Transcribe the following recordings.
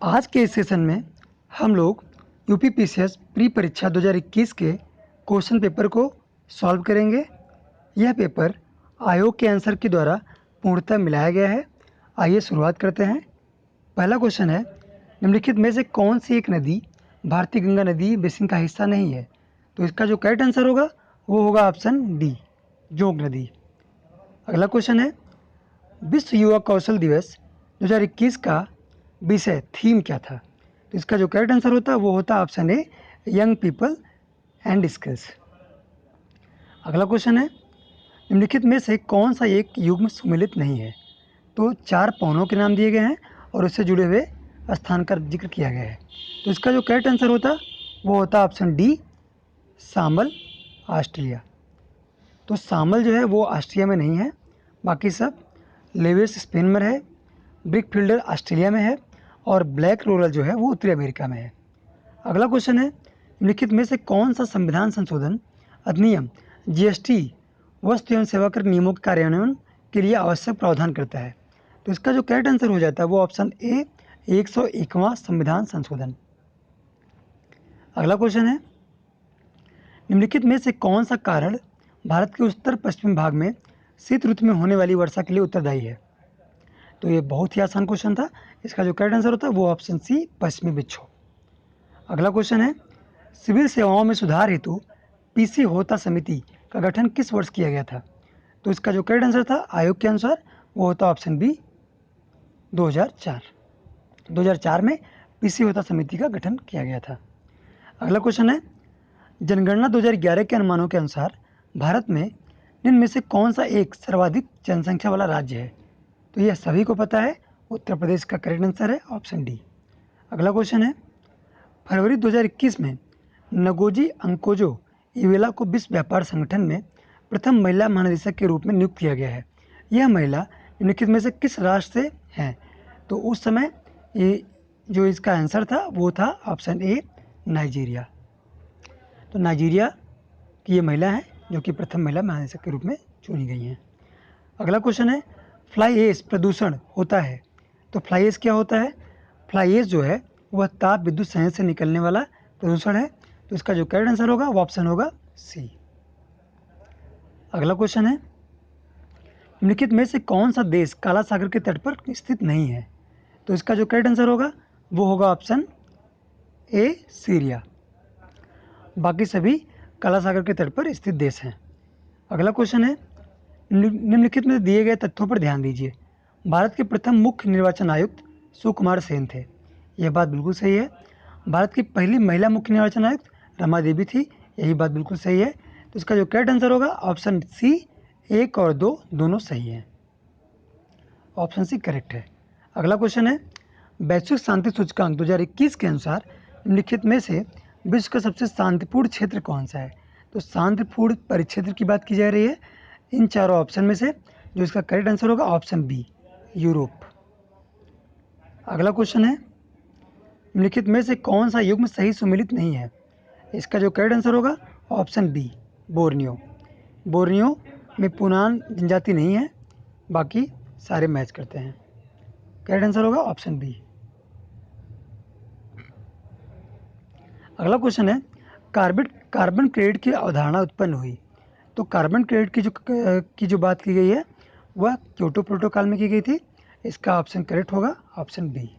आज के इस सेशन में हम लोग यूपीपीसीएस प्री परीक्षा 2021 के क्वेश्चन पेपर को सॉल्व करेंगे। यह पेपर आयोग के आंसर के द्वारा पूर्णतः मिलाया गया है। आइए शुरुआत करते हैं। पहला क्वेश्चन है, निम्नलिखित में से कौन सी एक नदी भारतीय गंगा नदी बेसिन का हिस्सा नहीं है? तो इसका जो करेक्ट आंसर होगा वो होगा ऑप्शन डी, जोग नदी। अगला क्वेश्चन है, विश्व युवा कौशल दिवस 2021 का विषय थीम क्या था? तो इसका जो करेक्ट आंसर होता है वो होता है option A, young people and skills. अगला क्वेश्चन है, निम्नलिखित में से कौन सा एक युग्म सुमेलित नहीं है? तो 4 पौनों के नाम दिए गए हैं और उससे जुड़े हुए स्थान का जिक्र किया गया है। तो इसका जो करेक्ट आंसर होता वो होता ऑप्शन डी, शामल, ऑस्ट्रेलिया। तो शामल जो है वो ऑस्ट्रिया में नहीं है, बाकी सब लेविस स्पेन में है, ब्रिक फिल्डर ऑस्ट्रेलिया में है और ब्लैक रोलर जो है वो उत्तरी अमेरिका में है। अगला क्वेश्चन है, निम्नलिखित में से कौन सा संविधान संशोधन अधिनियम जीएसटी वस्तु एवं सेवा कर नियमों के कार्यान्वयन के लिए आवश्यक प्रावधान करता है? तो इसका जो करेक्ट आंसर हो जाता है वो ऑप्शन ए, 101वां संविधान संशोधन। अगला क्वेश्चन है, निम्नलिखित में से कौन सा कारण भारत के उत्तर पश्चिमी भाग में शीत ऋतु में होने वाली वर्षा के लिए उत्तरदायी है? तो ये बहुत ही आसान क्वेश्चन था। इसका जो करेक्ट आंसर होता है वो ऑप्शन सी, पश्चिमी विक्षोभ। अगला क्वेश्चन है, सिविल सेवाओं में सुधार हेतु पीसी होता समिति का गठन किस वर्ष किया गया था? तो इसका जो करेक्ट आंसर था आयोग के अनुसार वो होता ऑप्शन बी, 2004। 2004 में पीसी होता समिति का गठन किया गया था। अगला क्वेश्चन है, जनगणना 2011 के अनुमानों के अनुसार भारत में निम्न में से कौन सा एक सर्वाधिक जनसंख्या वाला राज्य है? तो यह सभी को पता है, उत्तर प्रदेश का करेक्ट आंसर है ऑप्शन डी। अगला क्वेश्चन है, फरवरी 2021 में नगोजी अंकोजो इवेला को विश्व व्यापार संगठन में प्रथम महिला महानिदेशक के रूप में नियुक्त किया गया है। यह महिला निम्नलिखित में से किस राष्ट्र से हैं? तो उस समय ये जो इसका आंसर था वो था ऑप्शन ए, नाइजीरिया। तो नाइजीरिया की ये महिला है जो कि प्रथम महिला महानिदेशक के रूप में चुनी गई हैं। अगला क्वेश्चन है, फ्लाई ऐश प्रदूषण होता है। तो फ्लाई ऐश क्या होता है? फ्लाई ऐश जो है वह ताप विद्युत संयंत्र से निकलने वाला प्रदूषण है। तो इसका जो करेक्ट आंसर होगा वो ऑप्शन होगा सी। अगला क्वेश्चन है, निम्नलिखित में से कौन सा देश काला सागर के तट पर स्थित नहीं है? तो इसका जो करेक्ट आंसर होगा वो होगा ऑप्शन ए, सीरिया। बाकी सभी काला सागर के तट पर स्थित देश हैं। अगला क्वेश्चन है, निम्नलिखित में दिए गए तथ्यों पर ध्यान दीजिए। भारत के प्रथम मुख्य निर्वाचन आयुक्त सुकुमार सेन थे। यह बात बिल्कुल सही है। भारत की पहली महिला मुख्य निर्वाचन आयुक्त रमा देवी थी। यही बात बिल्कुल सही है। तो इसका जो करेक्ट आंसर होगा ऑप्शन सी, 1 और 2 दोनों सही हैं। ऑप्शन सी करेक्ट है। अगला क्वेश्चन है, वैश्विक शांति सूचकांक 2021 के अनुसार निम्नलिखित में से विश्व का सबसे शांतिपूर्ण क्षेत्र कौन सा है? तो शांतिपूर्ण परिक्षेत्र की बात की जा रही है इन चारों ऑप्शन में से। जो इसका करेक्ट आंसर होगा ऑप्शन बी, यूरोप। अगला क्वेश्चन है, निम्नलिखित में से कौन सा युग्म सही सुमेलित नहीं है? इसका जो करेक्ट आंसर होगा ऑप्शन बी, बोर्नियो। बोर्नियो में पुनान जनजाति नहीं है, बाकी सारे मैच करते हैं। करेक्ट आंसर होगा ऑप्शन बी। अगला क्वेश्चन है, कार्बन क्रेडिट की अवधारणा उत्पन्न हुई। तो कार्बन क्रेडिट की जो बात की गई है वह क्योटो प्रोटोकॉल में की गई थी। इसका ऑप्शन करेक्ट होगा ऑप्शन बी।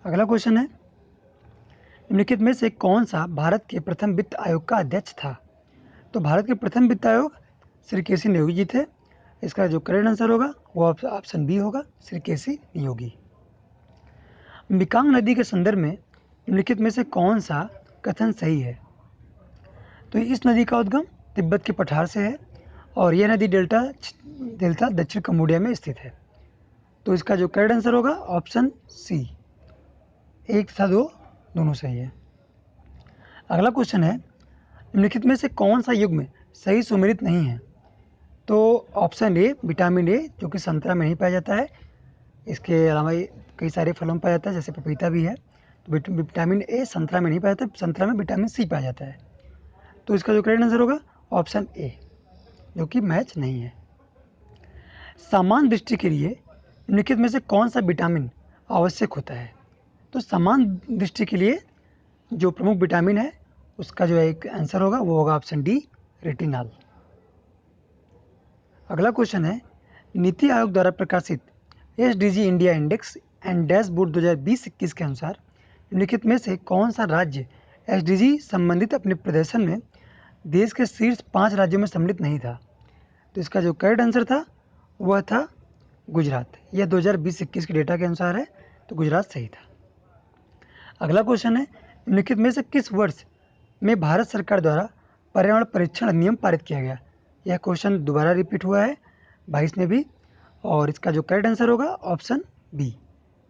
अगला क्वेश्चन है, निम्नलिखित में से कौन सा भारत के प्रथम वित्त आयोग का अध्यक्ष था? तो भारत के प्रथम वित्त आयोग श्री केसी नियोगी जी थे। इसका जो करेक्ट आंसर होगा वो ऑप्शन बी होगा, श्री केसी नियोगी। मिकांग नदी के संदर्भ में निम्नलिखित में से कौन सा कथन सही है? तो इस नदी का उद्गम तिब्बत के पठार से है और यह नदी डेल्टा दक्षिण कम्बोडिया में स्थित है। तो इसका जो करेक्ट आंसर होगा ऑप्शन सी, 1 तथा 2 दोनों सही है। अगला क्वेश्चन है, निम्नलिखित में से कौन सा युग्म सही सुमेलित नहीं है? तो ऑप्शन ए, विटामिन ए, जो कि संतरा में नहीं पाया जाता है। इसके अलावा कई सारे फलों में पाया जाता है, जैसे पपीता भी है। तो विटामिन ए संतरा में नहीं पाया जाता, संतरा में विटामिन सी पाया जाता है। तो इसका जो करेक्ट आंसर होगा ऑप्शन ए, जो कि मैच नहीं है। सामान्य दृष्टि के लिए निम्नलिखित में से कौन सा विटामिन आवश्यक होता है। तो समान दृष्टि के लिए जो प्रमुख विटामिन है उसका जो एक आंसर होगा वो होगा ऑप्शन डी, रेटिनॉल। अगला क्वेश्चन है, नीति आयोग द्वारा प्रकाशित SDG India index and dashboard 2020-21 के अनुसार निम्नलिखित में से कौन सा राज्य एसडीजी संबंधित अपने प्रदर्शन में देश के शीर्ष 5 राज्यों में सम्मिलित नहीं था? तो इसका जो करेक्ट आंसर था वह था गुजरात। यह 2020-21 के डेटा के अनुसार है, तो गुजरात सही था। अगला क्वेश्चन है, निम्नलिखित में से किस वर्ष में भारत सरकार द्वारा पर्यावरण परीक्षण अधिनियम पारित किया गया? यह क्वेश्चन दोबारा रिपीट हुआ है 22 में भी, और इसका जो करेक्ट आंसर होगा ऑप्शन बी,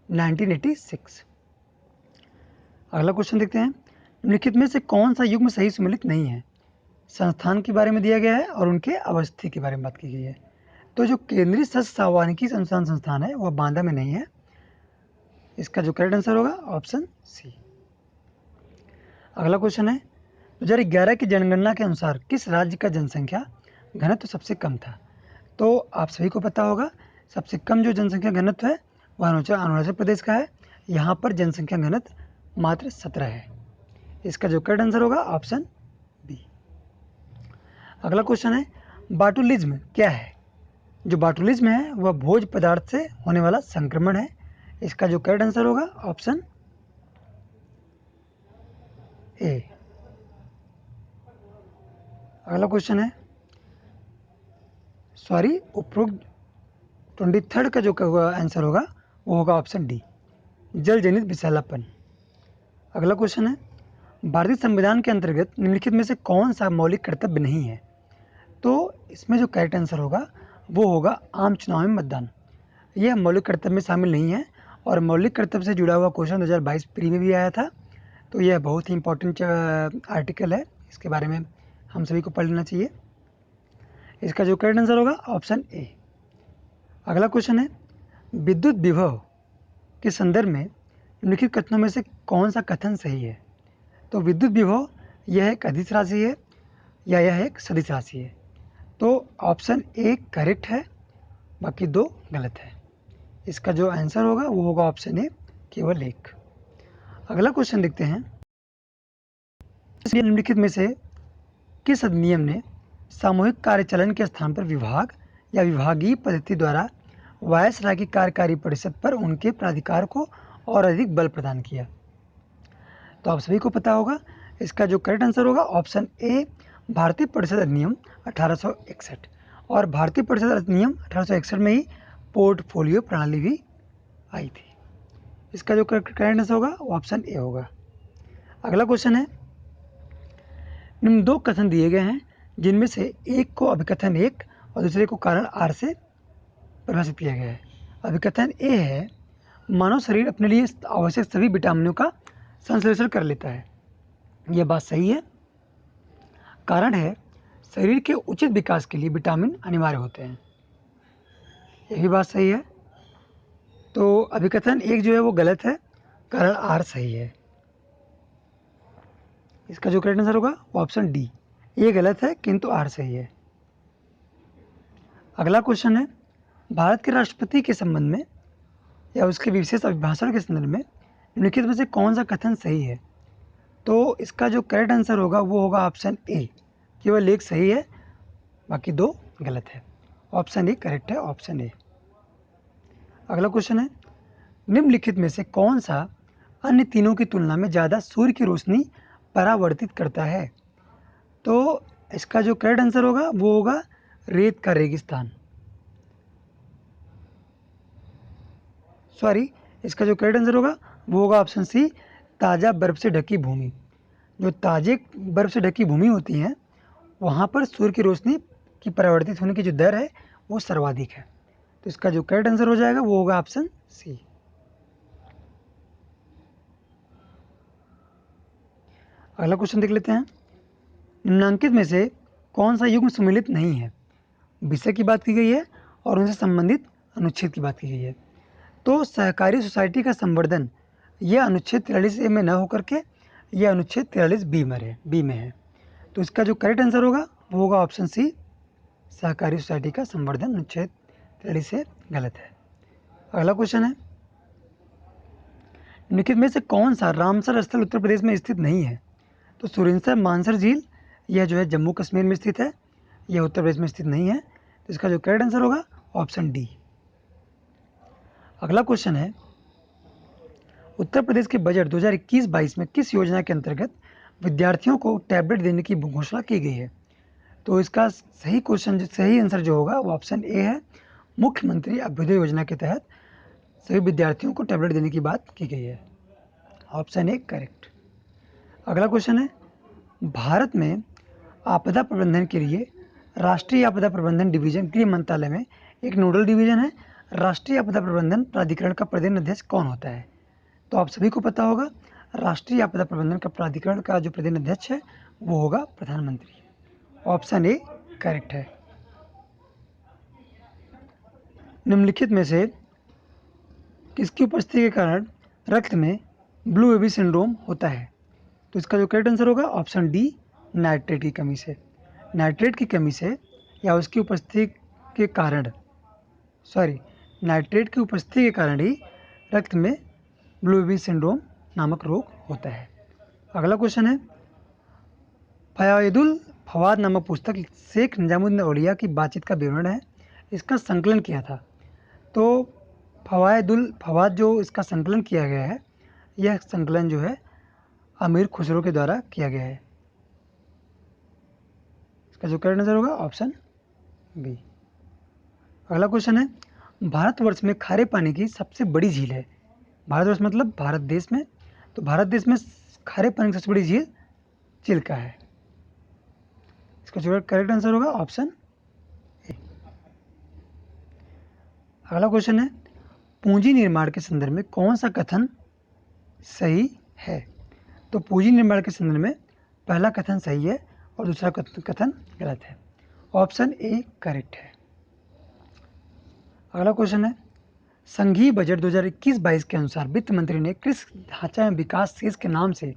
1986। अगला क्वेश्चन देखते हैं, निम्नलिखित में से कौन सा युग्म सही सम्मिलित नहीं है? संस्थान के बारे में दिया गया है और उनके अवस्थी के बारे में बात की गई है। तो जो केंद्रीय सस्य सावानिकी अनुसंधान संस्थान है वह बांदा में नहीं है। इसका जो करेक्ट आंसर होगा ऑप्शन सी। अगला क्वेश्चन है, 2011 की जनगणना के अनुसार किस राज्य का जनसंख्या घनत्व सबसे कम था? तो आप सभी को पता होगा सबसे कम जो जनसंख्या घनत्व है वह अरुणाचल प्रदेश का है। यहाँ पर जनसंख्या घनत्व मात्र 17 है। इसका जो करेक्ट आंसर होगा ऑप्शन बी। अगला क्वेश्चन है, बाटुलिज्म क्या है? जो बाटुलिज्म है वह भोज पदार्थ से होने वाला संक्रमण है। इसका जो करेक्ट आंसर होगा ऑप्शन ए। अगला क्वेश्चन है, सॉरी उपरोक्त 23 का जो आंसर होगा वो होगा ऑप्शन डी, जल जनित विषैलापन। अगला क्वेश्चन है, भारतीय संविधान के अंतर्गत निम्नलिखित में से कौन सा मौलिक कर्तव्य नहीं है? तो इसमें जो करेक्ट आंसर होगा वो होगा आम चुनाव में मतदान। यह मौलिक कर्तव्य में शामिल नहीं है, और मौलिक कर्तव्य से जुड़ा हुआ क्वेश्चन 2022 प्री में भी आया था। तो यह बहुत ही इंपॉर्टेंट आर्टिकल है, इसके बारे में हम सभी को पढ़ लेना चाहिए। इसका जो करेक्ट आंसर होगा ऑप्शन ए। अगला क्वेश्चन है, विद्युत विभव के संदर्भ में निम्नलिखित कथनों में से कौन सा कथन सही है? तो विद्युत विभव यह एक अदिश राशि है या यह एक सदिश राशि है? तो ऑप्शन ए करेक्ट है, बाकी दो गलत है। इसका जो आंसर होगा वो होगा ऑप्शन ए, केवल एक। अगला क्वेश्चन देखते हैं, निम्नलिखित में से किस अधिनियम ने सामूहिक कार्यचलन के स्थान पर विभाग या विभागीय पद्धति द्वारा वायसराय की कार्यकारी परिषद पर उनके प्राधिकार को और अधिक बल प्रदान किया? तो आप सभी को पता होगा इसका जो करेक्ट आंसर होगा ऑप्शन ए, भारतीय परिषद अधिनियम 1861। और भारतीय परिषद अधिनियम 1861 में ही पोर्टफोलियो प्रणाली भी आई थी। इसका जो करेक्ट आंसर होगा वो ऑप्शन ए होगा। अगला क्वेश्चन है, निम्न दो कथन दिए गए हैं जिनमें से एक को अभिकथन 1 और दूसरे को कारण आर से परिभाषित किया गया है। अभिकथन ए है, मानव शरीर अपने लिए आवश्यक सभी विटामिनों का संश्लेषण कर लेता है। यह बात सही है। कारण है, शरीर के उचित विकास के लिए विटामिन अनिवार्य होते हैं। यह भी बात सही है। तो अभिकथन 1 जो है वो गलत है, कारण आर सही है। इसका जो करेक्ट आंसर होगा वो ऑप्शन डी, ये गलत है किंतु आर सही है। अगला क्वेश्चन है, भारत के राष्ट्रपति के संबंध में या उसके विशेष अभिभाषण के संदर्भ में निम्नलिखित में से कौन सा कथन सही है? तो इसका जो करेक्ट आंसर होगा वो होगा ऑप्शन ए, केवल एक सही है, बाकी दो गलत है। ऑप्शन ए करेक्ट है, ऑप्शन ए। अगला क्वेश्चन है, निम्नलिखित में से कौन सा अन्य तीनों की तुलना में ज़्यादा सूर्य की रोशनी परावर्तित करता है? तो इसका जो करेक्ट आंसर होगा वो होगा रेत का रेगिस्तान। सॉरी, इसका जो करेक्ट आंसर होगा वो होगा ऑप्शन सी, ताज़ा बर्फ से ढकी भूमि। जो ताजे बर्फ से ढकी भूमि होती है वहाँ पर सूर्य की रोशनी की परावर्तित होने की जो दर है वो सर्वाधिक है। तो इसका जो करेक्ट आंसर हो जाएगा वो होगा ऑप्शन सी। अगला क्वेश्चन देख लेते हैं, निम्नांकित में से कौन सा युग्म सम्मिलित नहीं है? विषय की बात की गई है और उनसे संबंधित अनुच्छेद की बात की गई है। तो सहकारी सोसाइटी का संवर्धन यह अनुच्छेद 43A में न होकर के यह अनुच्छेद 43B में है। तो इसका जो करेक्ट आंसर होगा वो होगा ऑप्शन सी, सहकारी सोसाइटी का संवर्धन अनुच्छेद 43A गलत है। अगला क्वेश्चन है, निम्नलिखित में से कौन सा रामसर स्थल उत्तर प्रदेश में स्थित नहीं है? तो सुरिनसर मानसर झील, यह जो है जम्मू कश्मीर में स्थित है, यह उत्तर प्रदेश में स्थित नहीं है। तो इसका जो करेक्ट आंसर होगा ऑप्शन डी। अगला क्वेश्चन है, उत्तर प्रदेश के बजट 2021-22 में किस योजना के अंतर्गत विद्यार्थियों को टैबलेट देने की घोषणा की गई है? तो इसका सही आंसर जो होगा वो ऑप्शन ए है। मुख्यमंत्री अभ्युदय योजना के तहत सभी विद्यार्थियों को टैबलेट देने की बात की गई है। Option A correct. अगला क्वेश्चन है, भारत में आपदा प्रबंधन के लिए राष्ट्रीय आपदा प्रबंधन डिवीजन गृह मंत्रालय में एक नोडल डिवीजन है। राष्ट्रीय आपदा प्रबंधन प्राधिकरण का प्रधान अध्यक्ष कौन होता है? तो आप सभी को पता होगा, राष्ट्रीय आपदा प्रबंधन का प्राधिकरण का जो प्रधान अध्यक्ष है वो होगा प्रधानमंत्री। ऑप्शन ए करेक्ट है। निम्नलिखित में से किसकी उपस्थिति के कारण रक्त में ब्लू बेबी सिंड्रोम होता है? तो इसका जो करेक्ट आंसर होगा ऑप्शन डी, नाइट्रेट की कमी से। नाइट्रेट की कमी से या उसकी उपस्थिति के कारण नाइट्रेट की उपस्थिति के कारण ही रक्त में ब्लू बेबी सिंड्रोम नामक रोग होता है। अगला क्वेश्चन है, फयादुल फवाद नामक पुस्तक शेख निजामुद्दीन औलिया की बातचीत का विवरण है, इसका संकलन किया था। तो फवादुल फवाद जो इसका संकलन किया गया है, यह संकलन जो है अमीर खुसरो के द्वारा किया गया है। इसका जो करेक्ट आंसर होगा ऑप्शन बी। अगला क्वेश्चन है, भारतवर्ष में खारे पानी की सबसे बड़ी झील है। भारतवर्ष मतलब भारत देश में, तो भारत देश में खारे पानी की सबसे बड़ी झील चिल्का है। इसका जो करेक्ट आंसर होगा ऑप्शन ए। अगला क्वेश्चन है, पूंजी निर्माण के संदर्भ में कौन सा कथन सही है? तो पूंजी निर्माण के संदर्भ में पहला कथन सही है और दूसरा कथन गलत है। ऑप्शन ए करेक्ट है। अगला क्वेश्चन है, संघीय बजट 2021-22 के अनुसार वित्त मंत्री ने कृषि ढांचा एवं विकास सेस के नाम से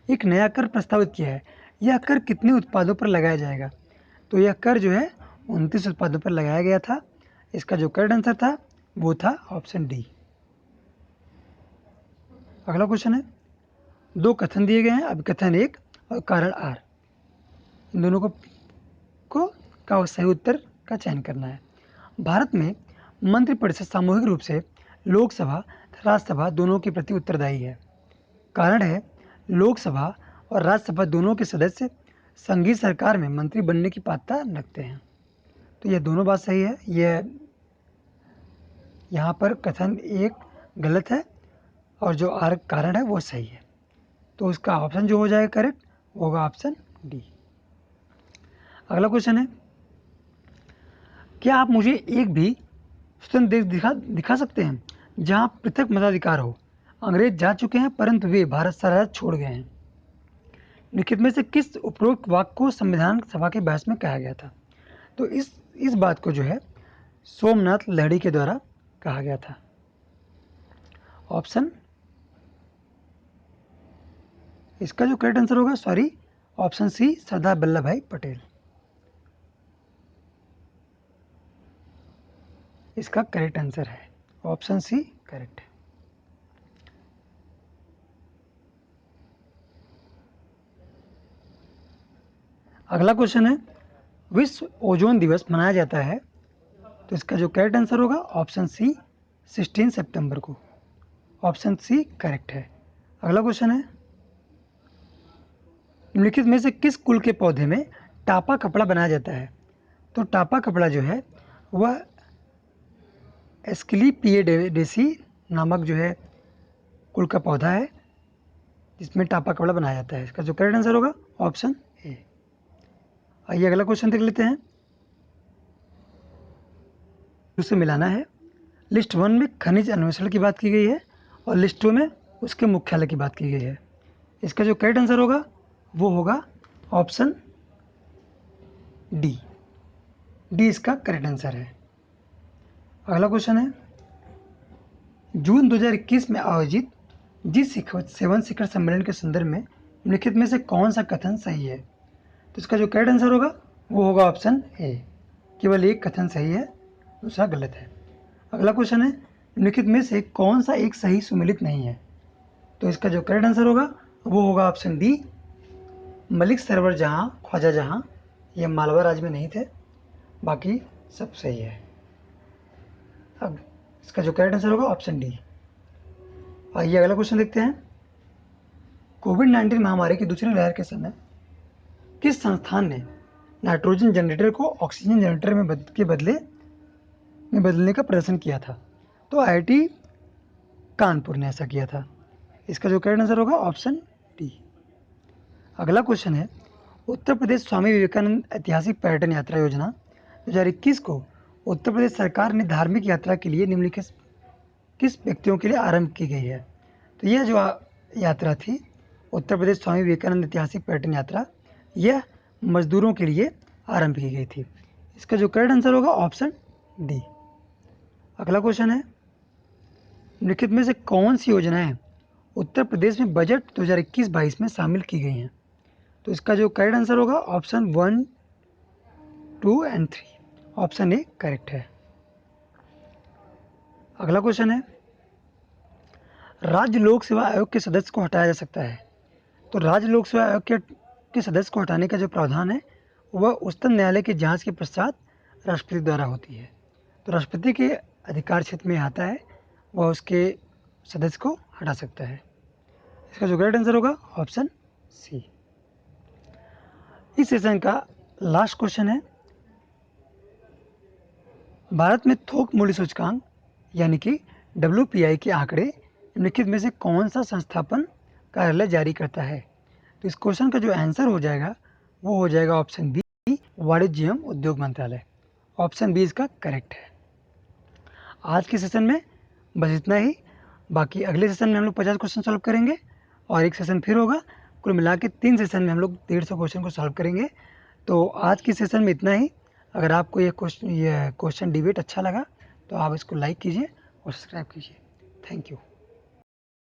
एक नया कर प्रस्तावित किया है। यह कर कितने उत्पादों पर लगाया जाएगा? तो यह कर जो है 29 उत्पादों पर लगाया गया था। इसका जो करेक्ट आंसर था वो था ऑप्शन डी। अगला क्वेश्चन है, दो कथन दिए गए हैं, अब कथन एक और कारण आर, इन दोनों का सही उत्तर का चयन करना है। भारत में मंत्रिपरिषद सामूहिक रूप से लोकसभा तथा राज्यसभा दोनों के प्रति उत्तरदायी है। कारण है, लोकसभा और राज्यसभा दोनों के सदस्य संघीय सरकार में मंत्री बनने की पात्रता रखते हैं। तो यह दोनों बात सही है। यह यहाँ पर कथन एक गलत है और जो आर कारण है वो सही है। तो उसका ऑप्शन जो हो जाएगा करेक्ट वो होगा ऑप्शन डी। अगला क्वेश्चन है, क्या आप मुझे एक भी स्वतंत्र देश दिखा सकते हैं जहां पृथक मताधिकार हो? अंग्रेज जा चुके हैं परंतु वे भारत सरहद छोड़ गए हैं। निम्नलिखित में से किस उपरोक्त वाक्य को संविधान सभा के बहस में कहा गया था? तो इस बात को जो है सोमनाथ लहड़ी के द्वारा कहा गया था। ऑप्शन इसका जो करेक्ट आंसर होगा ऑप्शन सी, सरदार वल्लभ भाई पटेल। इसका करेक्ट आंसर है ऑप्शन सी करेक्ट है। अगला क्वेश्चन है, विश्व ओजोन दिवस मनाया जाता है, तो इसका जो करेक्ट आंसर होगा ऑप्शन सी, 16 सितंबर को। ऑप्शन सी करेक्ट है। अगला क्वेश्चन है, निम्नलिखित में से किस कुल के पौधे में टापा कपड़ा बनाया जाता है? तो टापा कपड़ा जो है वह एस्क्लेपिएडेसी नामक जो है कुल का पौधा है जिसमें टापा कपड़ा बनाया जाता है। इसका जो करेक्ट आंसर होगा ऑप्शन ए। आइए अगला क्वेश्चन देख लेते हैं। उसे मिलाना है। लिस्ट 1 में खनिज अन्वेषण की बात की गई है और लिस्ट 2 में उसके मुख्यालय की बात की गई है। इसका जो करेक्ट आंसर होगा वो होगा ऑप्शन डी। डी इसका करेक्ट आंसर है। अगला क्वेश्चन है, जून 2021 में आयोजित G7 शिखर सम्मेलन के संदर्भ में निम्नलिखित में से कौन सा कथन सही है? तो इसका जो करेक्ट आंसर होगा वो होगा ऑप्शन ए। केवल एक कथन सही है, दूसरा गलत है। अगला क्वेश्चन है, निम्नलिखित में से कौन सा एक सही सुमेलित नहीं है? तो इसका जो करेक्ट आंसर होगा वो होगा ऑप्शन डी, मलिक सरवर जहां, ख्वाजा जहां। ये मालवा राज्य में नहीं थे, बाकी सब सही है। अब इसका जो करेक्ट आंसर होगा ऑप्शन डी। आइए अगला क्वेश्चन देखते हैं। कोविड-19 महामारी की दूसरी लहर के समय किस संस्थान ने नाइट्रोजन जनरेटर को ऑक्सीजन जनरेटर के बदले में बदलने का प्रदर्शन किया था? तो आईआईटी कानपुर ने ऐसा किया था। इसका जो करेक्ट आंसर होगा ऑप्शन डी। अगला क्वेश्चन है, उत्तर प्रदेश स्वामी विवेकानंद ऐतिहासिक पर्यटन यात्रा योजना 2021 को उत्तर प्रदेश सरकार ने धार्मिक यात्रा के लिए निम्नलिखित किस व्यक्तियों के लिए आरंभ की गई है? तो यह जो यात्रा थी, उत्तर प्रदेश स्वामी विवेकानंद ऐतिहासिक पर्यटन यात्रा, यह मजदूरों के लिए आरंभ की गई थी। इसका जो करेक्ट आंसर होगा ऑप्शन डी। अगला क्वेश्चन है, निम्नलिखित में से कौन सी योजनाएं उत्तर प्रदेश में बजट 2021-22 में शामिल की गई हैं? तो इसका जो करेक्ट आंसर होगा option 1, 2 and 3। Option A correct है। अगला क्वेश्चन है, राज्य लोक सेवा आयोग के सदस्य को हटाया जा सकता है। तो राज्य लोक सेवा आयोग के सदस्य को हटाने का जो प्रावधान है वह उच्चतम न्यायालय की जांच के पश्चात राष्ट्रपति द्वारा होती है। तो राष्ट्रपति के अधिकार क्षेत्र में आता है, वह उसके सदस्य को हटा सकता है। इसका जो करेक्ट आंसर होगा ऑप्शन सी। इस सेशन का लास्ट क्वेश्चन है, भारत में थोक मूल्य सूचकांक यानी कि WPI के आंकड़े निम्नलिखित में से कौन सा संस्थापन कार्यालय जारी करता है? तो इस क्वेश्चन का जो आंसर हो जाएगा वो हो जाएगा ऑप्शन बी, वाणिज्य एवं उद्योग मंत्रालय। ऑप्शन बी इसका करेक्ट है। आज के सेशन में बस इतना ही। बाकी अगले सेशन में हम लोग 50 क्वेश्चन सॉल्व करेंगे और एक सेशन फिर होगा। कुल मिला के 3 सेशन में हम लोग 150 क्वेश्चन को सॉल्व करेंगे। तो आज के सेशन में इतना ही। अगर आपको ये क्वेश्चन डिबेट अच्छा लगा तो आप इसको लाइक कीजिए और सब्सक्राइब कीजिए। Thank you.